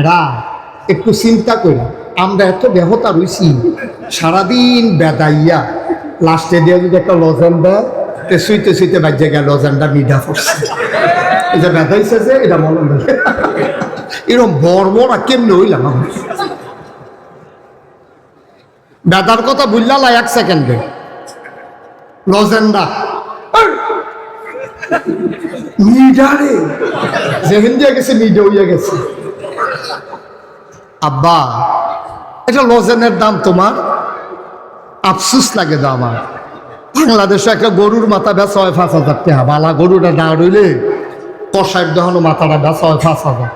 ভাইরা একটু চিন্তা করি, আমরা এত দেহতা রইছি, সারাদিন বেদাইয়া লাস্টে দিয়ে যদি একটা লজেন দেয়, শুইতে শুইতে বাজ্যে গেল লজেনটা মিঠা পড়ছে, এই যে বেদাইছে যে এটা মনে নেই। এরকম বর্বরা কেমনে হইলাম আমি? বেদার কথা বুঝলা লাই 1 সেকেন্ডে লজেনটা মিডারে যেহেন দিয়ে গেছে মিডে হইয়া গেছে। আব্বা এটা লজেনের দাম তোমার আফসুস লাগে দাম। আমার বাংলাদেশে একটা গরুর মাথা বেচা হয় 5,000 টাকা। বালা গরুটা না রইলে কষাইয়ের দহনো মাথাটা বেচা হয় 5,000।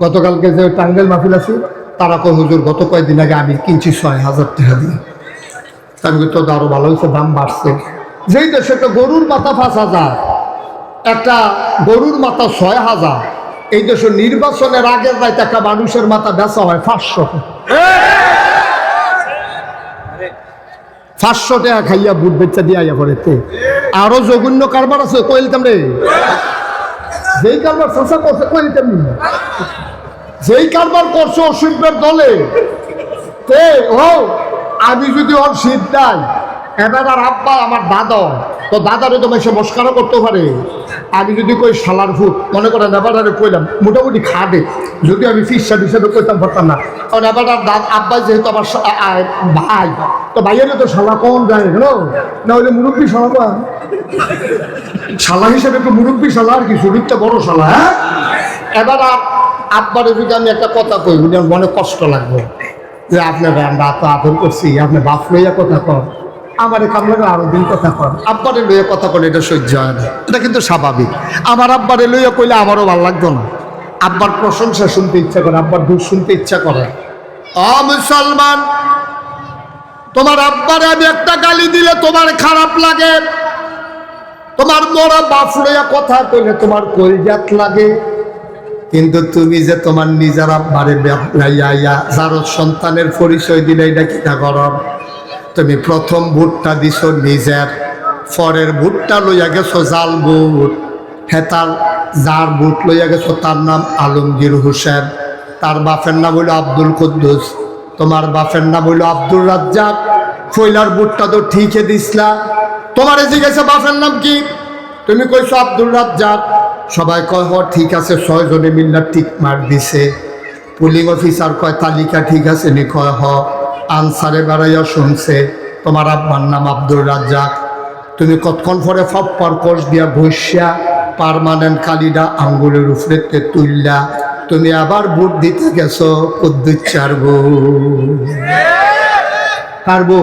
গতকালকে যে টাঙ্গেল মাহফিল আছে তারা কয় হুজুর গত কয়েকদিন আগে আমি কিনছি 6,000 টাকা দিয়ে। আমি তো আরো ভালো হয়েছে, দাম বাড়ছে। যেই দেশে একটা গরুর মাথা 5,000, একটা গরুর মাথা 6,000, এই দেশের নির্বাচনের আগের রাইতে একটা মানুষের মাথা বেচা হয় 500 টাকা খাইয়া বুট বেচা দিয়ে আইয়া পড়েতে। আরো জঘন্য কারবার আছে কইলতাম রে, যেই কারবার সসা করছে কইলতাম, যেই কারবার করছে অসুখের দলে তে ও আমি যদি ওর শীত নাই এবার আর আব্বা আমার দাদা তো দাদারে তো মেসে মস্কারও করতে পারে। আমি যদি কই শালার ফুট মনে করেন এবারে কইলাম মোটামুটি খাবে, যদি আমি ফিসা হিসাবে কইতাম পারতাম না, কারণ এবার আর আব্বা যেহেতু আমার ভাই, তো ভাইয়ের তো শালা কম যায় না হলে মুরব্বী শালা পান, শালা হিসেবে একটু মুরব্বী শালা আর কি শরীরটা বড় শালা। হ্যাঁ এবার আর আব্বারে যদি আমি একটা কথা কই বলি আমার মনে কষ্ট লাগবে যে আপনার আমরা তো আদর করছি, আপনি বাপ লইয়া কথা কর, আমার কামলাকে আরো দিন কথা কর, আব্বারে লইয়া কথা কর, এটা সহ্য হয় না, এটা কিন্তু স্বাভাবিক। আমার আব্বারে লইয়া কইলে আমারও ভালো লাগতো না, আব্বার প্রশংসা শুনতে ইচ্ছা করে, আব্বার দূর শুনতে ইচ্ছা করে। মুসলমান, তোমার আব্বারে আমি একটা গালি দিলে তোমার খারাপ লাগে, তোমার মরা বাপ লইয়া কথা কইলে তোমার কলিজাত লাগে, কিন্তু তুমি যে তোমার নিজের আব্বারে যার সন্তানের পরিচয় দিলে এটা কিনা গরম। তুমি প্রথম ভোটটা দিছো নিজের, পরের ভোটটা লইয়া গেছো জাল ভোট। হ্যাঁ তার যার ভোট লইয়া গেছো তার নাম আলমগীর হোসেন, তার বাপের নাম হইল আব্দুল কুদ্দুস, তোমার বাপের নাম হইল আব্দুর রাজ্জাক। ফয়লার ভোটটা তো ঠিকই দিসলা, তোমার জিজ্ঞাসা বাপের নাম কি, তুমি কইছো আব্দুল রাজ্জাক, সবাই কয় হ ঠিক আছে, 6 জনে মিল্লা ঠিক মার দিছে। পুলিং অফিসার কয় তালিকা ঠিক আছে নি, কয় হ। আনসারে বেড়াইয়া শুনছে তোমার আব্বার নাম আব্দুর রাজ্জাক, তুমি কতক্ষণ পরে ফাপ্পার কোষ দিয়া বসিয়া পার্মানেন্ট কালিডা আঙ্গুলের উপরে তুললা, তুমি আবার ভোট দিতে গেছো কুদ্দুস চারবো পারবো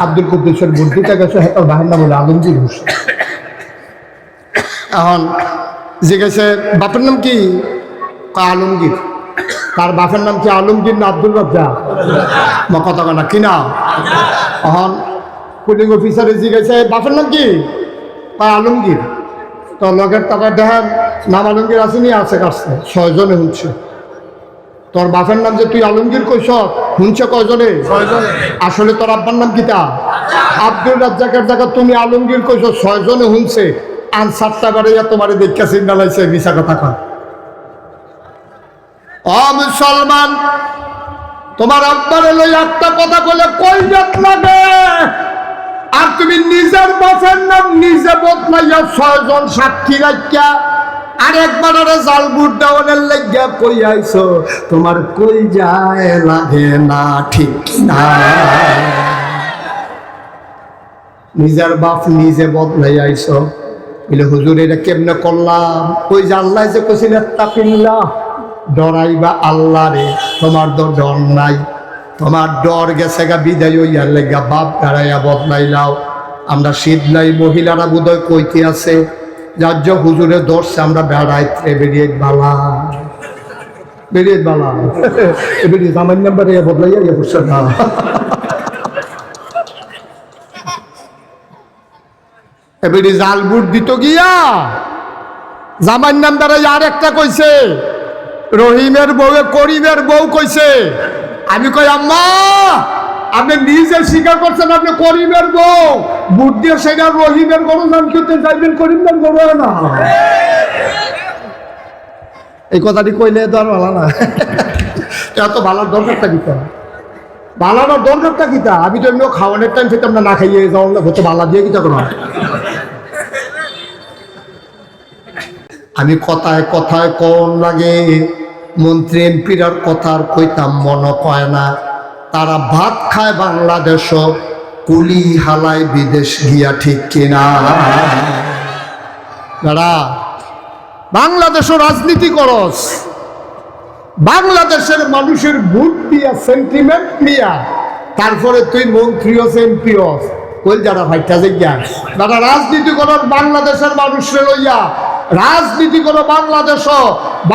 আব্দুল কুদ্দুসের ভোট দিতে গেছো, হ্যাঁ বাহের নাম হলো আলমগীর হোসেন। এখন জিজ্ঞেসে বাপের নাম কি, আলমগীর, তার বাপের নাম কি আলমগীর না আব্দুল রাজ্জাক? কথা কানা কি না? এখন পুলিং অফিসারে জিজ্ঞেসে বাপের নাম কি, আলমগীর, তো লগের টাকা দেখেন নাম আলমগীর আসেনি, আছে কাছে 6 জনে শুনছে। তোর বাপের নাম যে তুই আলমগীর কইস শুনছে কয়জনে? 6 জনে। আসলে তোর আব্বার নাম কিতা আব্দুল রাজ্জাকের জায়গা তুমি আলমগীর কইস, 6 জনে শুনছে। আনসারটা বেড়াইয়া তোমার দেখা সিগনালাইছে, মিশা কথা কয়। মুসলমান, তোমার আব্বারে লই একটা কথা কইলে কইজাত লাগে, আর তুমি নিজের বাপের নাম নিজে বদলাইয়া 6 জন সাক্ষী রাখিয়া আর একবার জাল বুট দেওয়ানের লাগিয়া কই আইছো, তোমার কই যায় লাগে না ঠিক না? নিজের বাপ নিজে বদলাই আইছো বলে হুজুর এটা কেমনে করলাম? ওই যে আল্লাহ যে কইছিল তাকিল্লাহ, ডরাইবা আল্লাহ রে, তোমার তো ডর নাই, তোমার ডর গেছে গা বিদায় হইয়ার লেগা বাপ দাঁড়াইয়া বদলাইলাও। আমরা শীতলাই মহিলারা বোধহয় কইতে আছে যার হুজুরে ধরছে আমরা বেড়াইতে বেরিয়ে বালা বেরিয়ে জামাই নাম্বারে বদলাইয়া ইয়ে করছে না। এবারে জাল বুট দিত গিয়া জামাই নাম্বারে আর একটা কইছে, রহিমের বউ করিমের বউ কইছে। আমি কই আম্মা আপনি নিজে স্বীকার করছেন আপনি করিমের বউ, বুট দিয়ে সেটা রহিমের গরু নাম খেতে যাইবেন, করিমের গরু না। এই কথাটি কইলে তো আর ভালো না। এত ভালোর দরকারটা কিতা, ভালোর দরকারটা কিতা? আমি তো এমনিও খাওয়ানোর টাইম খেতাম না, না খাইয়ে যাওয়ার না হতো, বালা দিয়ে কিতা করো। আমি কথায় কথায় কোন লাগে মন্ত্রী এমপির কথার কইতাম মনে কয় না। তারা ভাত খায় বাংলাদেশ, কুলি হালায় বিদেশ গিয়া, ঠিক কিনা? দাদা বাংলাদেশও রাজনীতি করস, বাংলাদেশের মানুষের ভোট দিয়া সেন্টিমেন্ট নিয়া তারপরে তুই মন্ত্রী হস এমপি হস, কই যারা ভাইটা যাইয়া দাদা রাজনীতি করো বাংলাদেশের মানুষের লইয়া, রাজনীতি করো বাংলাদেশ,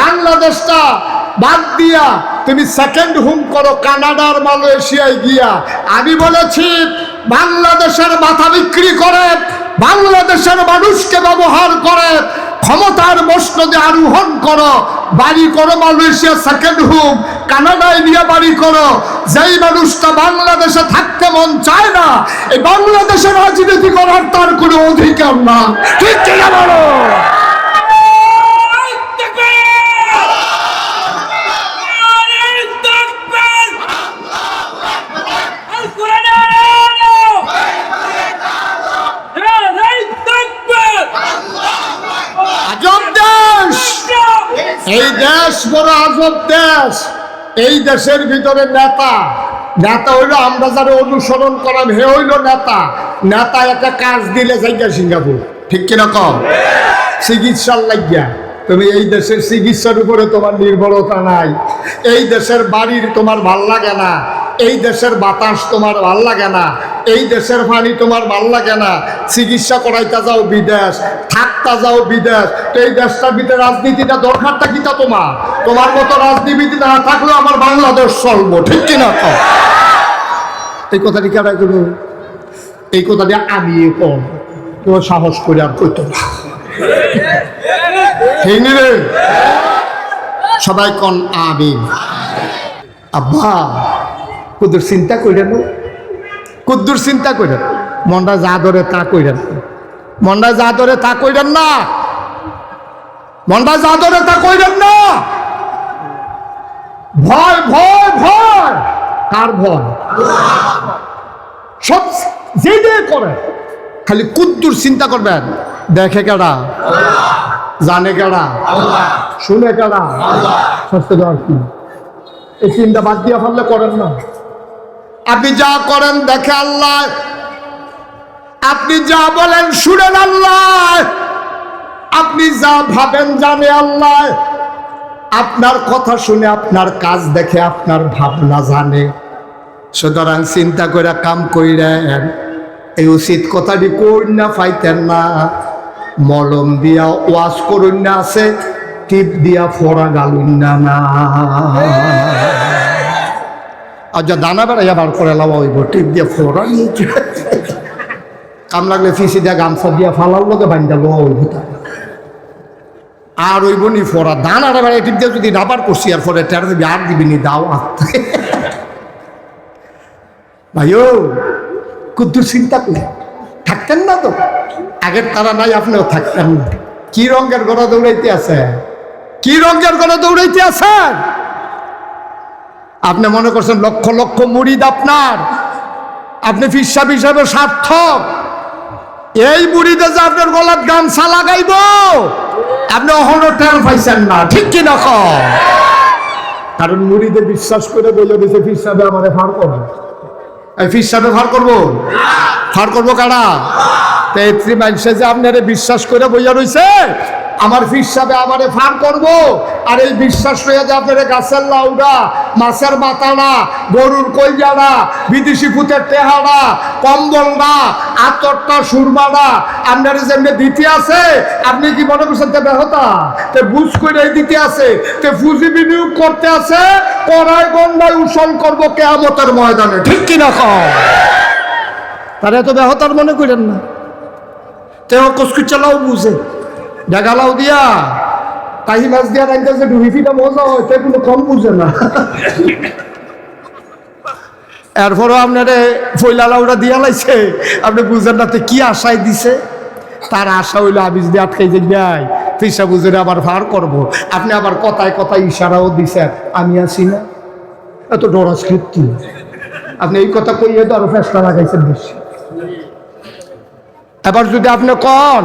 বাংলাদেশটা বাদ দিয়া তুমি সেকেন্ড হোম করো কানাডার মালয়েশিয়ায় গিয়া। আমি বলেছি বাংলাদেশের মাথা বিক্রি করে, বাংলাদেশের মানুষকে ব্যবহার করে ক্ষমতার মসনদে আরোহণ করো, বাড়ি করো মালয়েশিয়া সেকেন্ড হোম, কানাডায় নিয়ে বাড়ি করো। যেই মানুষটা বাংলাদেশে থাকতে মন চায় না, এই বাংলাদেশে রাজনীতি করার তার কোনো অধিকার না, ঠিক কিনা বলো? এই দেশ বড় আজব দেশ। এই দেশের ভিতরে নেতা, নেতা হইলো আমরা যারা অনুসরণ করাম হে হইলো নেতা। নেতা একটা কাজ দিলে যাইয়া সিঙ্গাপুর, ঠিক কিনা কম? চিকিৎসার লাগিয়া তুমি এই দেশের চিকিৎসার উপরে তোমার নির্ভরতা নাই, এই দেশের বাড়ির তোমার ভাল লাগে না, এই দেশের বাতাস তোমার ভাল লাগে না, এই দেশের পানি তোমার ভাল লাগে না, চিকিৎসা করাইতে যাও বিদেশ, থাকতে যাও বিদেশ। তো এই দেশটার ভিতরে রাজনীতিটা দরকারটা কিটা তোমার? তোমার মতো রাজনীতি না থাকলেও আমার বাংলাদেশ চলবো, ঠিক কিনা? এই কথাটি কেন করবো? এই কথাটি আমি কম, কেউ সাহস করে আর করতো না, ঠিক রে? সবাই কন আমি। আব্বা কুদ্দুর চিন্তা করেন, কুদ্দুর চিন্তা করেন, মনটা যা ধরে তা কইরেন, মনটা যা ধরে তা কইরেন না, মনটা যা ধরে তা কইরেন না। ভয় ভয় ভয়, কার ভয়? সব যে করে খালি কুদ্দুর চিন্তা করবেন। দেখে কেডা, জানে কেডা, শুনে কেডা, শাস্তি দেওয়ার কি? এই চিন্তা বাদ দিয়া ফেললে করেন না। আপনি যা করেন দেখে আল্লাহ, আপনি যা বলেন শুনেন আল্লাহ, আপনি যা ভাবেন জানে আল্লাহ, আপনার কথা শুনে আপনার কাজ দেখে আপনার ভাবনা জানে। সুতরাং চিন্তা করে কাম কইরেন। এই উচিত কথাটি কই না পাইতেন না, মলম দিয়া ওয়াশ করুন না আছে, টিপ দিয়া ফোড়া গালুন না না। আর যা দানা বেড়াইয়া বার করে লাওয়া হইব, টিপ দিয়া ফোড়া নিয়ে কাম লাগলে ফিসি দিয়া গামছা দিয়া ফালার লোকে বান্ধা লোয়া হইব, আর হইব নি ফোড়া। দানাটা বেড়াই টিপ দিয়া যদি নাবার করছি আর পরে টের দিবি, আর দিবি নি দাও আত্মা। ভাইও কুদ্দুর চিন্তা করে থাকতেন না তো, আগের তারা নাই আপনিও থাকতেন না। কি রঙের গড়া দৌড়াইতে আছে, কি রঙের গড়া দৌড়াইতে আছেন? আপনি মনে করছেন লক্ষ লক্ষ মুরিদ আপনার, আপনি ফিসাব হিসাবে সার্থক। এই মুরিদে যে আপনার গলার গামছা লাগাইব, আপনি অহনো টের পাইছেন না, ঠিক কিনা? কারণ মুরিদে বিশ্বাস করে বলে দিয়েছে ফিসাবে আমারে ফার করবে। এই ফিসাবে ফার করবো, ফার করবো কারা? মানুষে যে আপনারে বিশ্বাস করে বইয়া রয়েছে আমার ফিসাবে আমারে ফার করবো। আর এই বিশ্বাস রইয়া যে আপনার গাছের লাউডা, মাছের মাথাটা, গরুর কইজাটা, বিদেশি ফুতের টেহাটা, কম্বলটা, আতরটা, সুরমাটা আপনার যেমনি দিতে আছে, আপনি কি মনে করছেন তে বেহতা তে বুঝ করে দিতে আছে, তে পুঁজি বিনিয়োগ করতে আছে, কড়াই গন্ডায় উসল করবো কিয়ামতের ময়দানে, ঠিক কিনা? তারা এত বেহতার মনে করেন না। তেও কচকুচালাও বুঝে, ডাগালাও দিয়া কাহি মাছ দিয়া রাখতে ডুবিফিটা মজা হয়, তাই কোনো কম বুঝে না। এরপরও আপনারে ফইলালাউটা দিয়া লাইছে, আপনি বুঝেন না। কি আশায় দিছে? তার আশা হইলো আমি যদি আটকাই যাই পিসা বুঝুরে আবার ভার করব। আপনি আবার কথায় কথায় ইশারাও দিছেন, আমি আছি না, এত ডরাস কীর্তি। আপনি এই কথা কইয়ে তো আরো ফেসলা লাগাইছেন বেশি। এবার যদি আপনি কন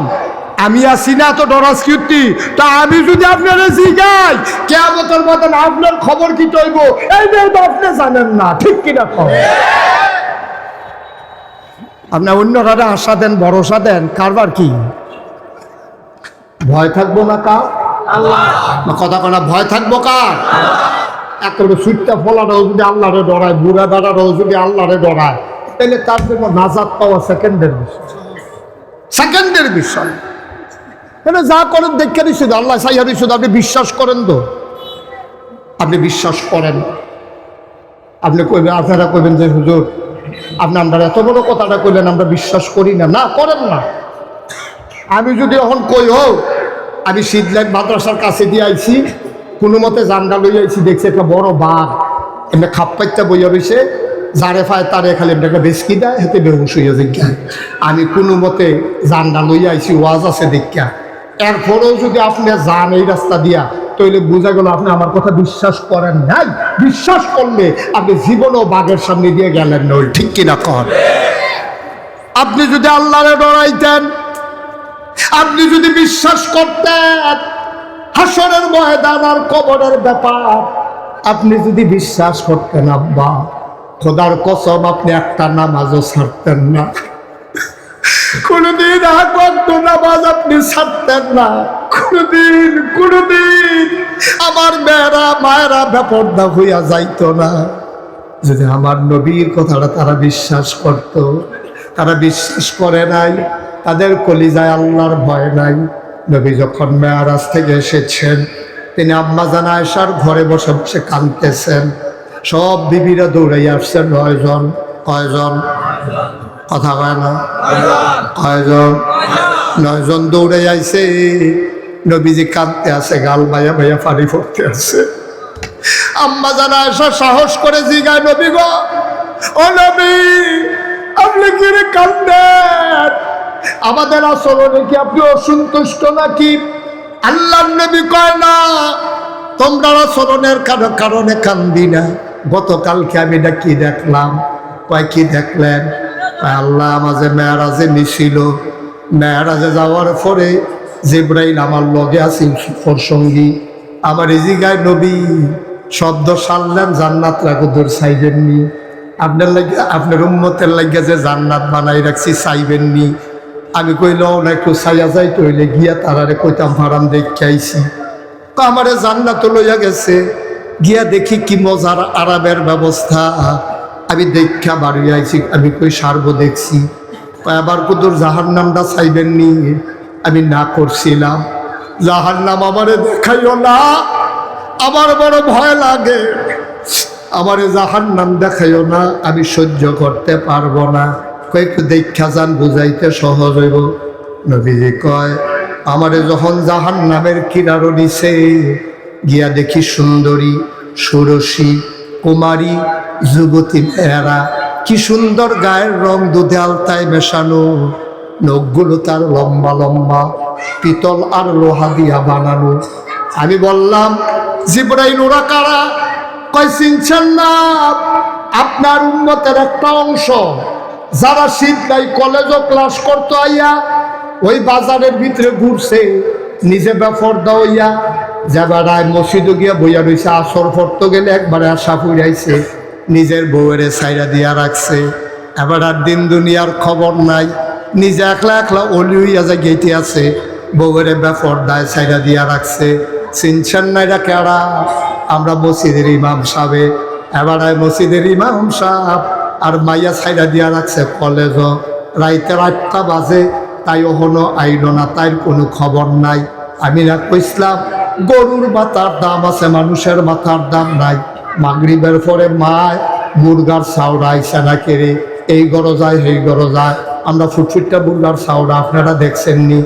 আমি আছি না তো ডরাস কীর্তি, তা আমি যদি আপনারা জিগাই কিয়ামতের মতন আপনার খবর কি তৈব, এই তো আপনি জানেন না, ঠিক কিনা কন? আপনি অন্যরা আশা দেন, ভরসা দেন, কারবার কি ভয় থাকবো না কার? আল্লাহ। কথা কনা ভয় থাকবো কার? একেবারে সুইটটা ফলাটাও যদি আল্লাহরে ডরায়, বুড়া দাঁড়াটাও যদি আল্লাহরে ডরায়, তাহলে তার জন্য নাজাত পাওয়া সেকেন্ডের বিষয়, সেকেন্ডের বিষয়। মানে যা করেন দেখে শুধু আল্লাহ সাইহারি, শুধু আপনি বিশ্বাস করেন তো? আপনি বিশ্বাস করেন? আপনি কইবেন, আপনারা কইবেন যে হুজুর আপনি আমরা এত বড় কথাটা কইলেন আমরা বিশ্বাস করি না। না করেন না। আমি যদি এখন কই হোক আমি শীতলাইন মাদ্রাসার কাছে দিয়ে আইছি, কোনো মতে জান্ডা লই আইছি, দেখছি একটা বড় বাঘ এমনি খাপ পাইতে বইয়া রয়েছে, যারে পায় তারে খালি এমনি একটা বেশকি দেয়, হেতে বেহুশ হইয়া দেখা। আমি কোনো মতে জান্ডা লই আইছি, ওয়াজ আছে দেখা, এরপরেও যদি আপনি যান এই রাস্তা দিয়া, তাহলে বোঝা গেল আপনি আমার কথা বিশ্বাস করেন নাই। বিশ্বাস করলে আপনি জীবনও বাঘের সামনে দিয়ে গেলেন না, ঠিক কিনা কর? আপনি যদি আল্লাহরে ডরাইতেন, আপনি যদি বিশ্বাস করতেন হাসরের ময়দান আর কবরের ব্যাপার, আপনি যদি বিশ্বাস করতেন আব্বা, খোদার কসম আপনি একটা নামাজও ছাড়তেন না, কোনদিন নামাজ আপনি ছাড়তেন না, কোনদিন আমার মেয়েরা মায়েরা বেপরদা হইয়া যাইতো না। যদি আমার নবীর কথাটা তারা বিশ্বাস করত, তারা বিশ্বাস করে নাই, তাদের কলিজায় আল্লাহর ভয় নাই। নবী যখন মেয়ারাজ থেকে এসেছেন, তিনি আম্মা জান আয়েশার ঘরে বসে বসে কাঁদতেছেন, সব বিবিরা দৌড়াই আসছেন। 9 জন। কয়জন? কথা কয় না, কয়জন? 9 জন দৌড়ে আইছে। নবীজি কাঁদতে আছে, গাল ভাইয়া ভাইয়া পানি পড়তে আছে। আম্মা জান আয়েশা সাহস করে জিগায়, নবী গো, ও নবী আপনি কি রে কাঁদেন? আমাদের আচরণে কি আপনি অসন্তুষ্ট নাকি? আল্লাহর নবী কয় না, তোমরা আচরণের কারণে কান্দি না। গতকালকে আমি এটা কি দেখলাম? কয় কি দেখলেন? আল্লাহ আমাকে মেয়ারাজে নিছিল, মেয়ারাজে যাওয়ার পরে জিবরাইল আমার লগে আছে সঙ্গী, আমার ইজিগায় নবী শব্দ সারলেন জান্নাত রাখুদুর চাইবেননি, আপনার লাগে আপনার উম্মতের লাগে যে জান্নাত বানাই রাখছি চাইবেননি। আমি কইলাম না একটু চাইয়া যাই, তৈলে গিয়া তারারে কইতাম ফারাম দেখে আইছি। আমারে জান্নাত লইয়া গেছে, গিয়া দেখি কি মজার আরামের ব্যবস্থা। আমি দেখা বাড়ি আইছি, আমি কই সারব দেখছি। আবার কুদুর জাহান্নামটা চাইবেননি, আমি না করছিলাম। জাহান্নাম আমারে দেখাইও না, আমার বড় ভয় লাগে, আমারে জাহান্নাম দেখাইও না, আমি সহ্য করতে পারবো না। কয়েকটু দেখা যান, বুঝাইতে সহজ হইব। নবীজি কয়, আমারে যখন জাহান্নামের কিনারো নিছে, গিয়া দেখি সুন্দরী ষোড়শী কুমারী যুবতী মেয়েরা, কি সুন্দর গায়ের রং দুধে আলতায় মেশানো, নখগুলো তার লম্বা লম্বা, পিতল আর লোহা দিয়া বানানো। আমি বললাম, জিবরাইল ওরা কারা? কয় চিনছেন না? আপনার উম্মতের একটা অংশ, যারা শীতলাই কলেজও ক্লাস করতো আইয়া ওই বাজারের ভিতরে ঘুরছে, নিজে বেফরদা হইয়া যাবারায় মসজিদে গিয়া বইয়া রয়েছে, আসর পড়তে গেলে একবারে আশা ফুরাইছে, নিজের বউয়ের সাইরা দিয়া রাখছে। এবার আর দিন দুনিয়ার খবর নাই, নিজে একলা একলা অলি হইয়া যা গেইতে আছে, বউয়ের বেফরদায় সাইরা দিয়া রাখছে। চিনছেন না এরা কেরা? আমরা মসজিদের ইমাম সাহেব। এবার মসজিদের ইমাম সাহেব আর মাইয়া সাইরা দিয়া রাখছে কলেজ, রাইতে 8টা বাজে, তাই ওহনো আইল না, তাই কোনো খবর নাই। আমি না কইসলাম গরুর মাথার দাম আছে, মানুষের মাথার দাম নাই। মাগরিবের পরে মায় মুরগার চাউড়া আইসা না কেড়ে, এই গরো যায় সেই গরো যায়। আমরা ফুটফুটটা মুরগার চাউড়া আপনারা দেখছেননি?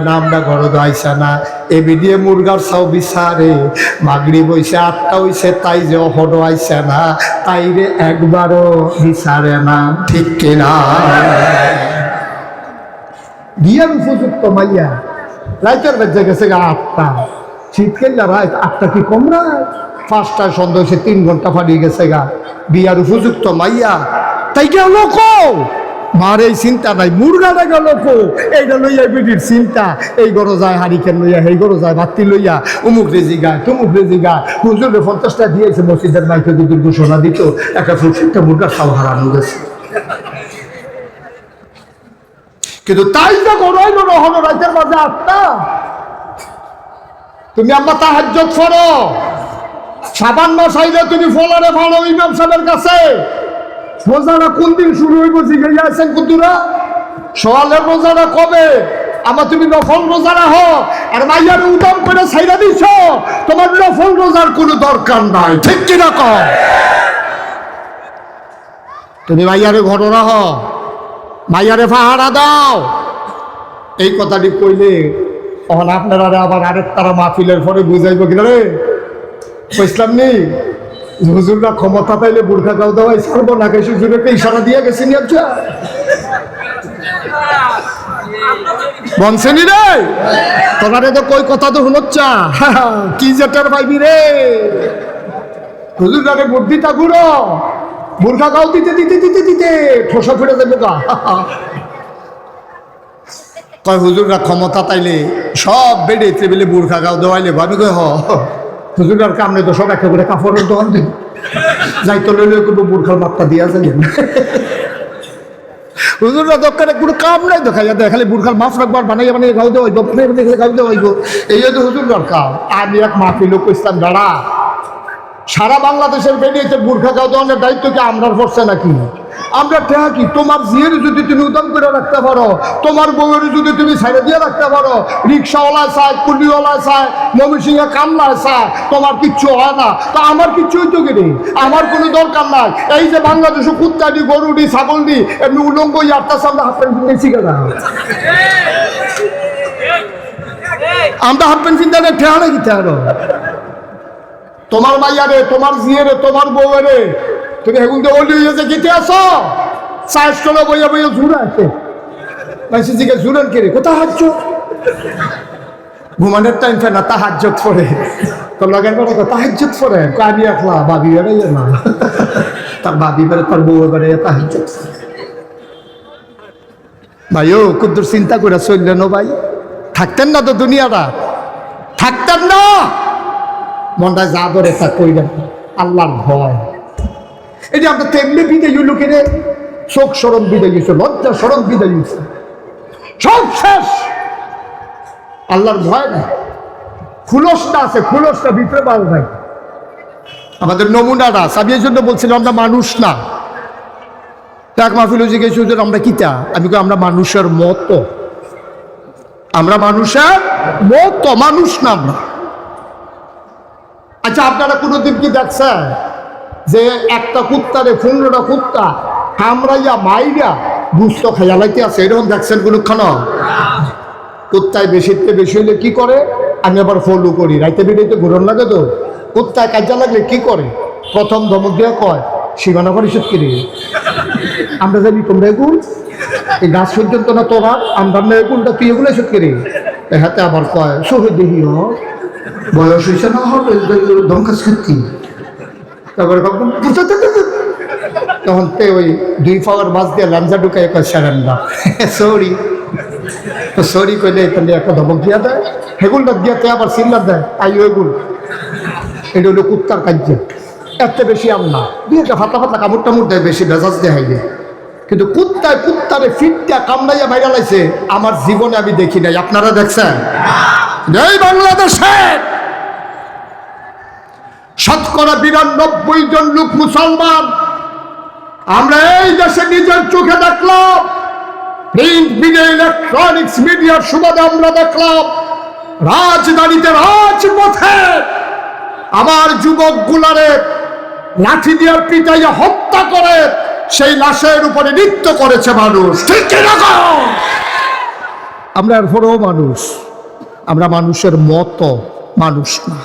না, আমরা গরো আইসা না, এবি দিয়ে মুরগার চাউ বিচারে। মাগরিব হইছে 8টা হইছে, তাই যে অহনো আইসা না, তাই রে একবারও বিচারে না, ঠিক কিনা? বিয়ার উপযুক্ত মাইয়া রাইতের বেজে গেছে গা 8টা। শীতকাল রাত 8টা কি কম রাত? 5টায় সন্ধ্যা হয়েছে, 3 ঘন্টা ফাটিয়ে গেছে গা। বিয়ার উপযুক্ত মাইয়া তাই গেল কো মার এই চিন্তা নাই, মুরগাটা গেল কো এইটা লইয়া বিটির চিন্তা। এই গরো যায় হারিকেন লইয়া, এই গরো যায় বাতি লইয়া, অমুক রেজি গায় তমুক রেজি গায়। হুজুরে 50টা দিয়েছে মসজিদের মাইকে যদি ঘোষণা দিত, একটা ফুটটা মুরগার সব হারানো গেছে। কিন্তু তাই তো গড়াইল রহন রাতের মাঝে 8টা। তুমি আম্মা তাহাজ্জুদ পড়ো, সাবান মাস আইলে তুমি ফলারে ভালো ইমাম সাহেবের কাছে। রোজাটা কোন দিন শুরু হইব জিজ্ঞাসা আছেন কুতুরা? সোয়ালের রোজাটা কবে? আমার তুমি নফল রোজা রাখো, আর মাইয়ার উদাম করে ছাইরা দিছ, তোমার নফল রোজার কোনো দরকার নাই। ঠিক কিনা কও? তুমি মাইয়ারে ঘর রাখো, মাইয়ারে পাহারা দাও। এই কথাটি কইলে তখন আপনারা আবার আরেক তারা মাহফিলের পরে বুঝাইব কিনা রে বুঝলাম নি। হুজুররা ক্ষমতা পাইলে বুর্খা গাও দেওয়াই ছাড়বো না, কে হুজুরকে ইশারা দিয়ে গেছি নি আচ্ছা বনসেনি রে তোমারে তো কই কথা তো শুনচ্ছা কি জেটার পাইবি রে। হুজুররা বুদ্ধিটা ঘুরো, বুর্খা গাও দিতে দিতে দিতে দিতে ঠোসা ফিরে দেবো গা। কয় হুজুররা ক্ষমতা তাইলে সব বেড়ে টেবিলে বুর্খা গাও দেওয়াইলে ভাবি কয় হুজুরার কামনে তো সব একটা করে কাপড়ের দোকান দিন যাইতো লইলে কোনো বুর্খার মাপটা দিয়া যায়। হুজুররা দোকানে কোনো কাম নাই দেখাইয়া দেয়, খালি বুর্খার মাফ রাখবার বানাইয়া বানিয়ে গাও দেওয়া হইব, গাও দেওয়া হইব। এই যে হুজুররার কাম। আমি এক মাহফিল লোক ইসলাম দাঁড়া সারা বাংলাদেশের বেরিয়েছে বুর্খা গাও দেওয়ানোর দায়িত্ব কি আমরার পড়ছে নাকি? আমরা ঠেহা কি? তোমার জিয়ের যদি তুমি উদাম করে রাখতে পারো, তোমার বউয়ের যদি তুমি সাইডে দিয়ে রাখতে পারো, রিক্সাওয়ালায় চায়, কুলিওয়ালায় চায়, ময়মনসিংহে কামলায় চায়, তোমার কিচ্ছু হয় না। তা আমার কিচ্ছু হইতো কিনে, আমার কোনো দরকার নাই। এই যে বাংলাদেশে কুত্তাডি গরুডি ছাগলডি এমনি উলঙ্গ ইয়ারটার সামনে হাফ প্যান্ট কিনে শিখে না, আমরা হাফ প্যান্ট চিন্তা ঠেহা নাকি ঠেহানো? তোমার মাইয়ারে, তোমার জিয়েরে, তোমার বউয়েরে তুমি এখন তো ওলি হয়েছে গীতে আসো চাষ করে বইয়া বইয়া ঝুড়ে আছে জিজ্ঞেস ঝুড়েন কে রে? কোথায় হাজ ঘুমানোর টাইম ফেনা তা হাজ্জত পড়ে তোর লগের বেড়ে তা হাজ্জত পড়ে আমি একলা বাবি বেড়াই না তার বাবি বেড়ে তার বউ বেড়ে তা হাজ্জত। ভাই ও কুদ্দুর চিন্তা করে চললেন ভাই, থাকতেন না তো দুনিয়াটা, থাকতেন না। মনটা যা ধরে তা কইলেন আল্লাহর ভয়। এই যে আমরা তেমনি বিদায় লোকেরে শোক সরম বিদায় গেছে, লজ্জা সরম বিদায় গেছে, সব শেষ। আল্লাহর ভয় নাই, খুলসটা আছে, খুলসটা ভিতরে বাল নাই। আমাদের নমুনাটা আমি এই জন্য বলছিলাম আমরা মানুষ না। এক মাহফিল জিজ্ঞেস হুজুর আমরা কিতা? আমি কই আমরা মানুষের মতো, আমরা মানুষের মতো, মানুষ না আমরা। আচ্ছা আপনারা কোনোদিন কি দেখছেন যে একটা কুত্তারে 15টা কুত্তা কামড়াইয়া মাইরা গুস্ত খাইয়া লাইতে আছে? এরকম দেখছেন কোনক্ষণ? কুত্তায় বেশিতে বেশি হইলে কি করে? আমি আবার ফলো করি, রাইতে বেরিয়েতে ঘুরন লাগে তো। কুত্তায় কাজা লাগলে কি করে? প্রথম ধমক দিয়ে কয় সীমানা পরিশোধ করি। আমরা জানি তোমরা এগুল এই গাছ পর্যন্ত না তোরা, আমরা না এগুলটা তুই এগুলো এসব করি। হাতে আবার কয় শহীদ দেহি বয়স হয়েছে না হবে ধমকাস খাচ্ছি। তারপরে তখন তে ওই 2 পাওয়ার বাস দিয়ে লাঞ্জা ঢুকাই কয় সারেন্ডার সরি। তো সরি কইলে তাহলে একটা ধমক দিয়া দেয়, হেগুলটা দিয়াতে আবার সিল্লার দেয় আইও এগুল। এটা হলো কুত্তার কার্য। এত বেশি আম না, দুই একটা ফাতলা ফাতলা কামড় টামড় দেয়, বেশি বেজাজ দেয়। কিন্তু কুত্তায় কুত্তারে ফিটটা কামড়াইয়া বাইরা লাইছে আমার জীবনে আমি দেখি নাই। আপনারা দেখছেন? এই বাংলাদেশে 99% জন লোক মুসলমান। আমরা এই দেশে নিজের চোখে দেখলাম, প্রিন্ট মিডিয়া ইলেকট্রনিক্স মিডিয়ার সুবাদে আমরা দেখলাম রাজধানীতে রাজপথে আমার যুবকগুলারে লাঠি দিয়ে পিটাইয়া হত্যা করে সেই লাশের উপরে নৃত্য করেছে মানুষ। ঠিক কিরকম? আমরা এরপরেও মানুষ, আমরা মানুষের মতো, মানুষ না।